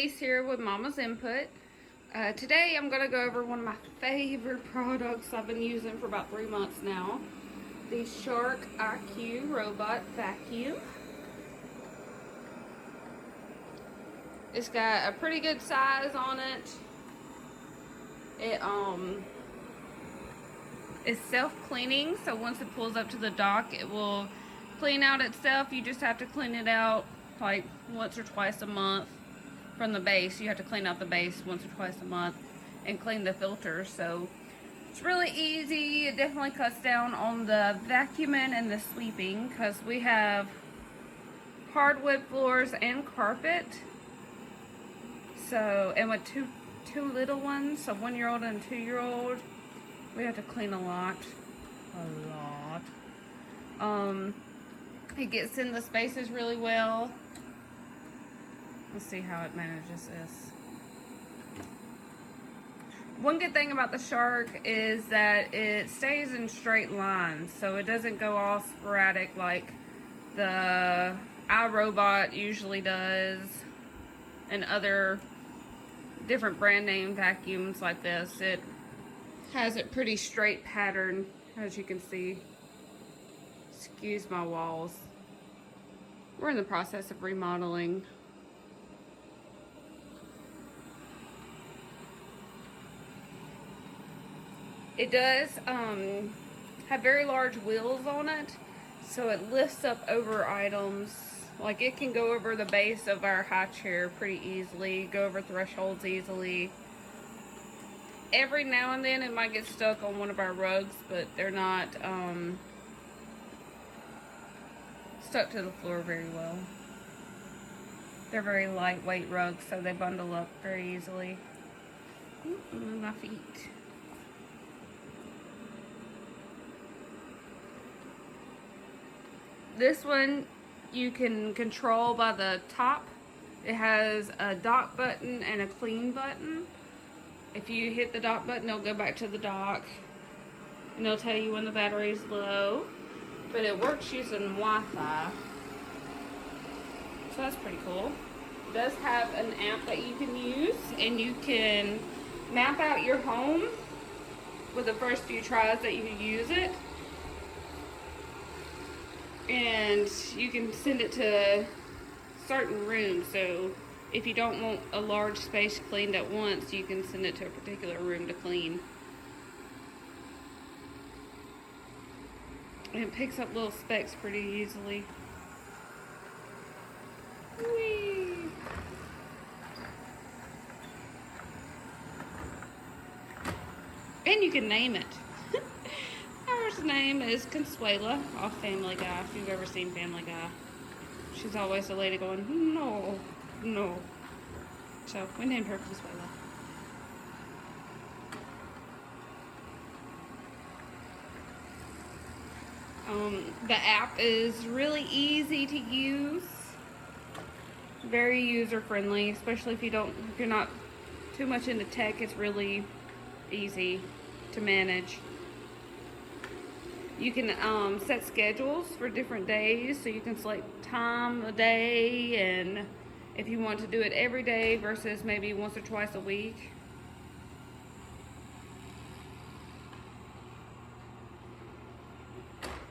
Elise here with Mama's Input. Today I'm going to go over one of my favorite products I've been using for about 3 months now. The Shark IQ Robot Vacuum. It's got a pretty good size on it. It's self-cleaning, so once it pulls up to the dock, it will clean out itself. You just have to clean it out like once or twice a month from the base. You have to clean out the base once or twice a month and clean the filters. So it's really easy. It definitely cuts down on the vacuuming and the sweeping because we have hardwood floors and carpet. So, and with two little ones, so 1-year-old and 2-year-old, we have to clean a lot. It gets in the spaces really well. Let's see how it manages this. One good thing about the Shark is that it stays in straight lines, so it doesn't go all sporadic like the iRobot usually does and other different brand name vacuums like this. It has a pretty straight pattern, as you can see. Excuse my walls. We're in the process of remodeling. It does have very large wheels on it, so it lifts up over items. Like it can go over the base of our high chair pretty easily, go over thresholds easily. Every now and then it might get stuck on one of our rugs, but they're not stuck to the floor very well. They're very lightweight rugs, so they bundle up very easily. Ooh, my feet. This one you can control by the top. It has a dock button and a clean button. If you hit the dock button, it'll go back to the dock. And it'll tell you when the battery is low. But it works using Wi-Fi. So that's pretty cool. It does have an app that you can use. And you can map out your home with the first few tries that you use it. And you can send it to certain rooms. So if you don't want a large space cleaned at once, you can send it to a particular room to clean. And it picks up little specks pretty easily. Whee! And you can name it. Her name is Consuela off Family Guy, if you've ever seen Family Guy. She's always the lady going, no, no. So we named her Consuela. The app is really easy to use. Very user friendly, especially if you're not too much into tech. It's really easy to manage. You can set schedules for different days, so you can select time of day, and if you want to do it every day versus maybe once or twice a week.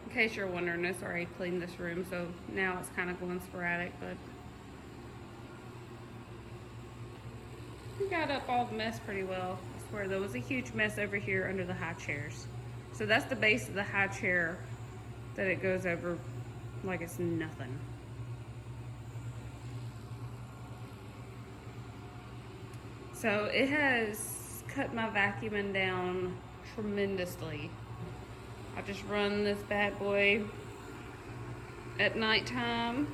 In case you're wondering, it's already cleaned this room, so now it's kind of going sporadic, but we got up all the mess pretty well. I swear there was a huge mess over here under the high chairs. So that's the base of the high chair that it goes over like it's nothing. So it has cut my vacuuming down tremendously. I just run this bad boy at nighttime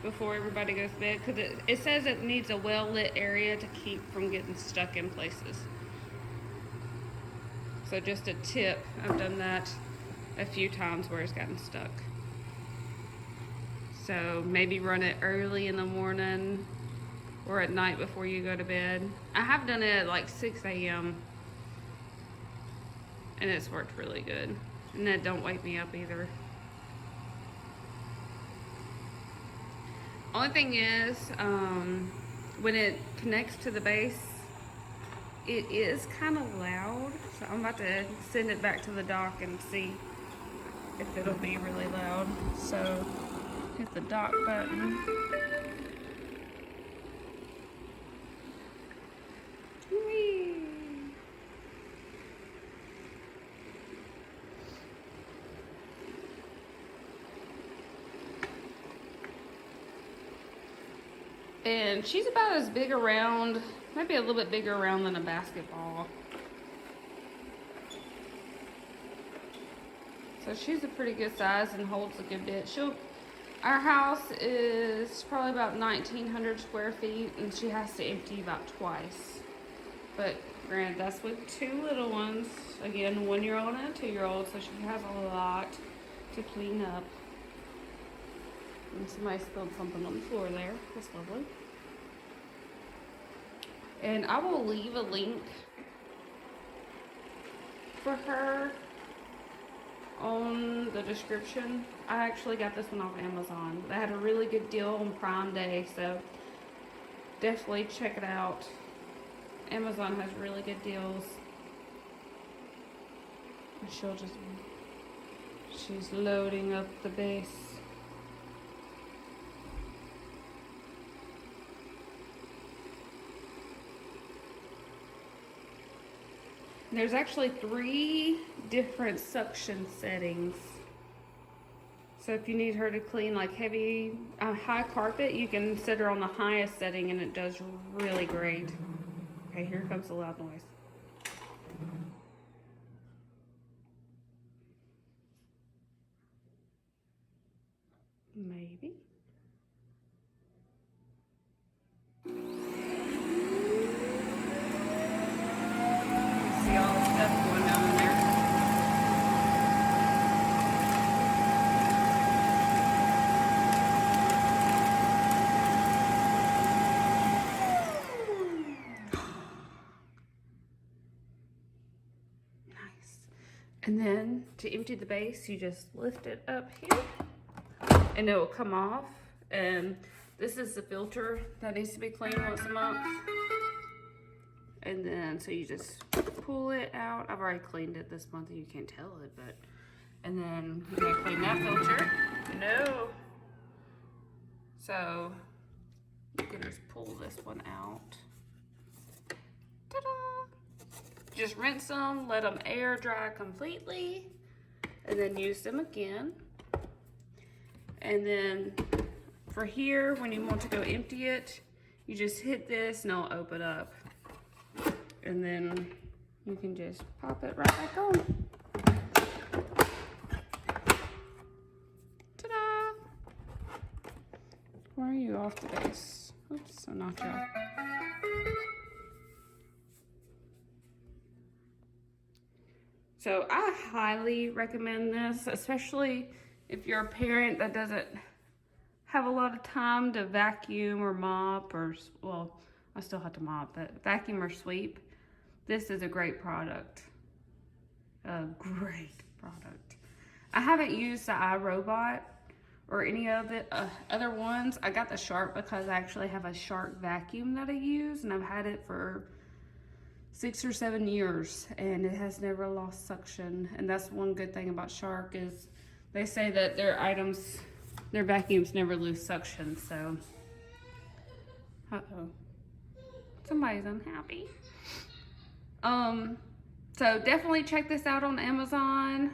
before everybody goes to bed, because it says it needs a well-lit area to keep from getting stuck in places. So just a tip, I've done that a few times where it's gotten stuck. So maybe run it early in the morning or at night before you go to bed. I have done it at like 6 a.m. and it's worked really good. And that don't wake me up either. Only thing is, when it connects to the base, it is kind of loud. So I'm about to send it back to the dock and see if it'll be really loud. So hit the dock button. Whee! And she's about as big around, maybe a little bit bigger around than a basketball. So she's a pretty good size and holds a good bit. Our house is probably about 1,900 square feet, and she has to empty about twice. But granted, that's with two little ones. Again, a 1-year-old and a 2-year-old, so she has a lot to clean up. And somebody spilled something on the floor there. That's lovely. And I will leave a link for her on the description. I actually got this one off Amazon. They had a really good deal on Prime Day, so definitely check it out. Amazon has really good deals. She's loading up the base. There's actually 3 different suction settings. So if you need her to clean like high carpet, you can set her on the highest setting and it does really great. Okay, here comes the loud noise. Maybe. See all the stuff going down in there. Nice. And then to empty the base, you just lift it up here and it will come off. And this is the filter that needs to be cleaned once a month. And then, so you just pull it out. I've already cleaned it this month, and you can't tell it, but, and then you're gonna clean that filter. No. So, you can just pull this one out. Ta-da! Just rinse them, let them air dry completely, and then use them again. And then, for here, when you want to go empty it, you just hit this, and it'll open up. And then you can just pop it right back on. Ta-da! Why are you off the base? Oops, I knocked you off. So I highly recommend this, especially if you're a parent that doesn't have a lot of time to vacuum or mop or, well, I still have to mop, but vacuum or sweep. This is a great product. A great product. I haven't used the iRobot or any of the other ones. I got the Shark because I actually have a Shark vacuum that I use, and I've had it for 6 or 7 years, and it has never lost suction. And that's one good thing about Shark is they say that their vacuums never lose suction. So, somebody's unhappy. So definitely check this out on Amazon.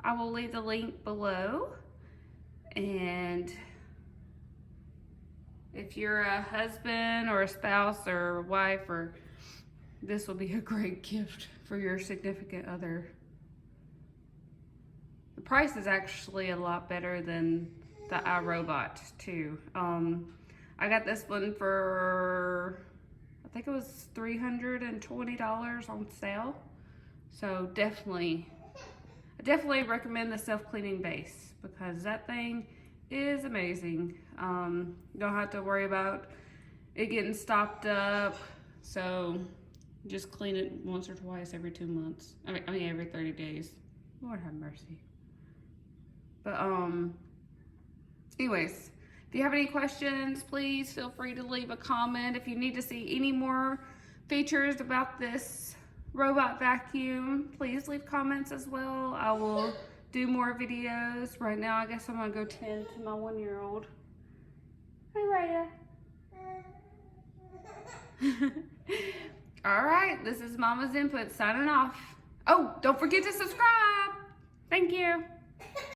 I will leave the link below. And if you're a husband or a spouse or a wife, or this will be a great gift for your significant other. The price is actually a lot better than the iRobot too. I got this one for, I think it was $320 on sale. So I definitely recommend the self-cleaning base because that thing is amazing. You don't have to worry about it getting stopped up. So just clean it once or twice every 2 months. I mean every 30 days. Lord have mercy. But anyways, If you have any questions, please feel free to leave a comment. If you need to see any more features about this robot vacuum, please leave comments as well. I will do more videos. Right now, I guess I'm gonna go tend to my 1-year-old. Hey, Raya. All right, this is Mama's Input signing off. Oh, don't forget to subscribe. Thank you.